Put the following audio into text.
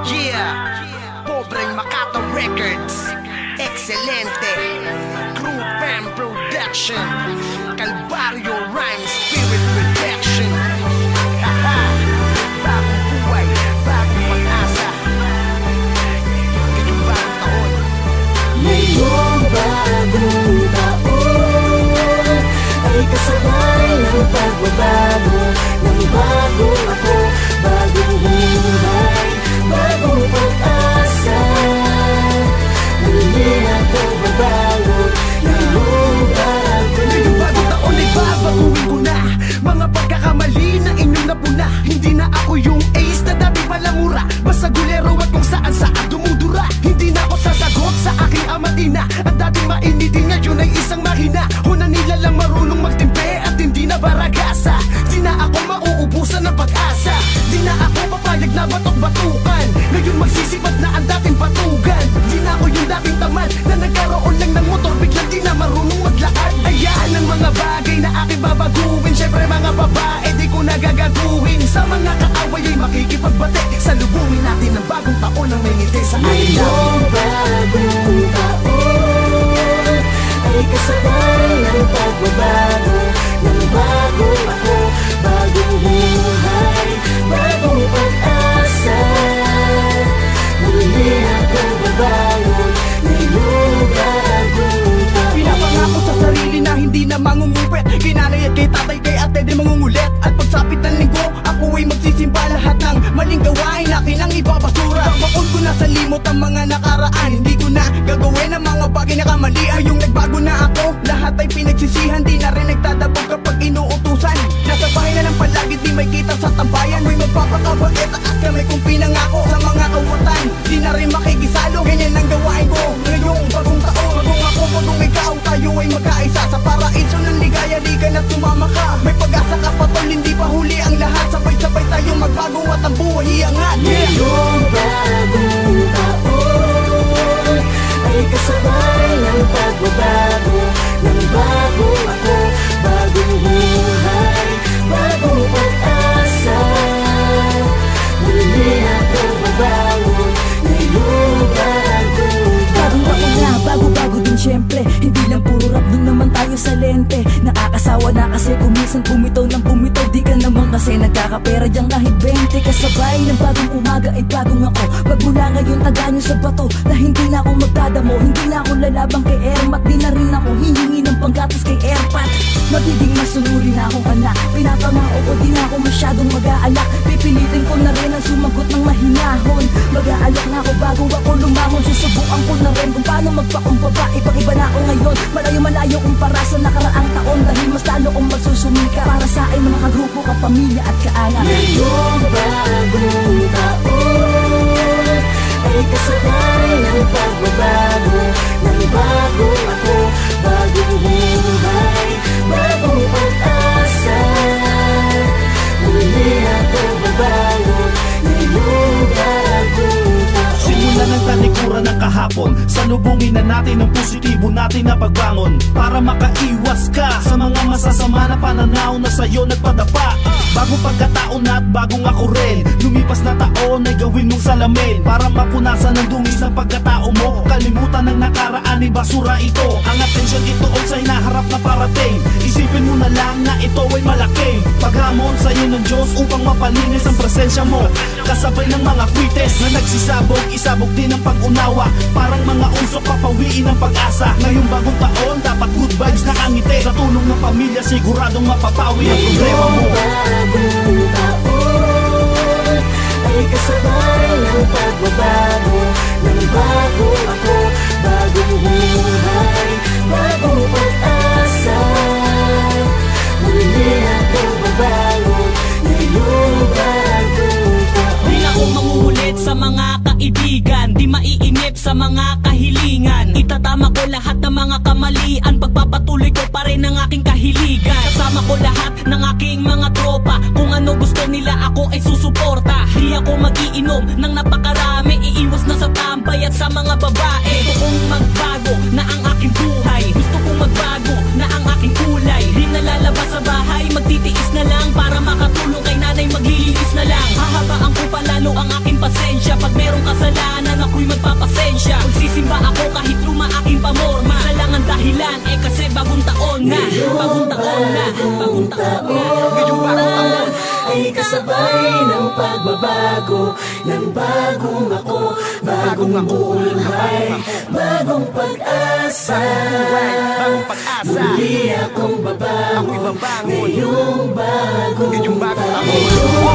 Yeah, Pobreng Makata Records, Excelente, Crew Pen Production, Calvario Rhyme Spirit Protection. Haha, bagong buhay, bagong pag-asa. Ngayong bagong taon, ngayong bagong taon ay kasabay ng pagbabago, ng bagong ako, bagong buhay, bagong pag-asa. Muli ako babago, ngayong bagong taon ay babaguhin ko na mga pagkakamali na inyong napuna. Hindi na ako yung ace na dati palamura, basta gulero at kung saan dumudura. Hindi na ako sasagot sa aking ama't ina. Ang dating mainitin ngayon ay isang mahina. Una nila lang marunong magtimpe at hindi na baragasa. Di na ako mauubusan ng pag-asa. Di na ako papayag na batok-batukan. Ngayon magsisipat na ang dating patugan. Di na ako yung dating tamad na nagkaroon lang ng motor, biglang di na marunong maglakad. Ayan ang mga bagay na aking babaguhin. Syempre mga babae di ko nagagaguhin. Sa mga kaaway ay makikipagbate. Salubungin natin ang bagong taon ng may ngiti sa ating ngayong bagong taon ay kasabay ng pagbabago, ng bagong ako, bagong buhay, bagong pag-asa. Muli ako babangon, ngayong bagong taon. Pinapangako sa sarili na hindi na mangungupit. Kinanay at kay tatay kay ate di mangungulit. At pagsapit ng linggo, ako ay magsisimba. Lahat ng maling gawain akin ang ibabasura. Baon ko na sa limot ang mga nakaraan. Hindi ko na gagawin ang mga bagay na kamalian. Yung nagbago na ako, lahat ay pinagsisihan. Di na rin nagtadabog kapag inuutusan. Nasa bahay na ng palagi, di may kita sa tambayan. May magpapakabait at kamay kong pinangako sa mga kawatan. Di na rin makikisalo, ganyan ang gawain ko ngayong bagong taon. Bagong ako, bagong ikaw, tayo ay magkaisa. Sa paraiso ng ligaya, di ka na tumama ka. May pag-asa ka patol, hindi pa huli ang lahat. Sabay-sabay tayo magbago at ang buhay iangat. Ngayong bagong taon ay kasabay ng pagbabago, ng bagong ako, bagong buhay, bagong pag-asa. Muli ako babangon, ngayong bagong taon. Bagong ako na, bago-bago din syempre. Hindi lang puro rap, dun naman tayo sa lente. Nakakasawa na kasi kumisan bumitaw ng bumitaw. Di ka naman kasi nagkakapera diyang kahit 20. Kasabay ng bagong umaga ay bagong ako. Magmula ngayon taga nyo sa bato na hindi na ako magdadamo. Hindi na ako lalabang kay Ermat. Di na rin ako hihingi ng panggatos kay Airpat. Magiging masunuri na akong anak. Pinapangako ko di na ako masyadong mag-aalak. Pipilitin ko na rin ang sumagot ng mahinahon. Mag-aalak na ako bago ako lumangon. Susubukan ko na rin kung paano magpakumbaba. Ibang-iba na ako ngayon, malayo-malayo kumpara sa nakaraang taon. Dahil mas lalo kong magsusumika para sa aking mga kagrupo, kapamilya at kaanak. Ngayong bagong taon ay kasabay ng pagbabago, ng bagong ako, bagong buhay, bagong pag-asa. Muli ako babangon, ngayong bagong taon. Simula ng talikuran ng kahapon, salubungin na natin ang positibo natin na pagbangon. Para makaiwas ka sa mga masasama na pananaw na sa'yo nagpadapa. Bagong pagkataon at bagong ako rin. Lumipas na taon ay gawin mong salamin para mapunasan ang dungis ng pagkatao mo. Kalimutan ng nakaraan ay basura ito. Ang atensyon itoon sa hinaharap na parating. Isipin mo na lang na ito ay malaki. Paghamon sa'yo ng Diyos upang mapalinis ang presensya mo. Kasabay ng mga kwites na nagsisabog, isabog din ang pag-unawa. Parang mga usok papawiin ang pag-asa. Ngayong bagong taon dapat good vibes na kangiti. Sa tulong ng pamilya siguradong mapapawi ang problema mo. Bagong taon ay kasabay ng pagbabago, ng bagong ako, bagong buhay, bagong pag-asa. Muli ako babangon, ngayong bagong taon. Di na ako mangungulit sa mga kaibigan, di maiinip sa mga kahilingan. Itatama ko lahat ng mga kamalian, pagpapatuloy ko pa rin ang aking kahiligan. Kasama ko lahat ng aking mga tropa, kung ano gusto nila ako ay susuporta. Di ako mag-iinom ng napakarami, iiwas na sa tambay at sa mga babae. Gusto kong magbago na ang aking buhay, gusto kong magbago na ang aking kulay. Di na lalabas sa bahay, magtitiis na lang para makatulong kay nanay, maglilinis na lang. Hahabaan ko palalo ang aking pasensya pag merong Sabay ng pagbabago, ng bagong ako, bagong buhay, bagong pag-asa. Muli akong babangon, ngayong bagong taon.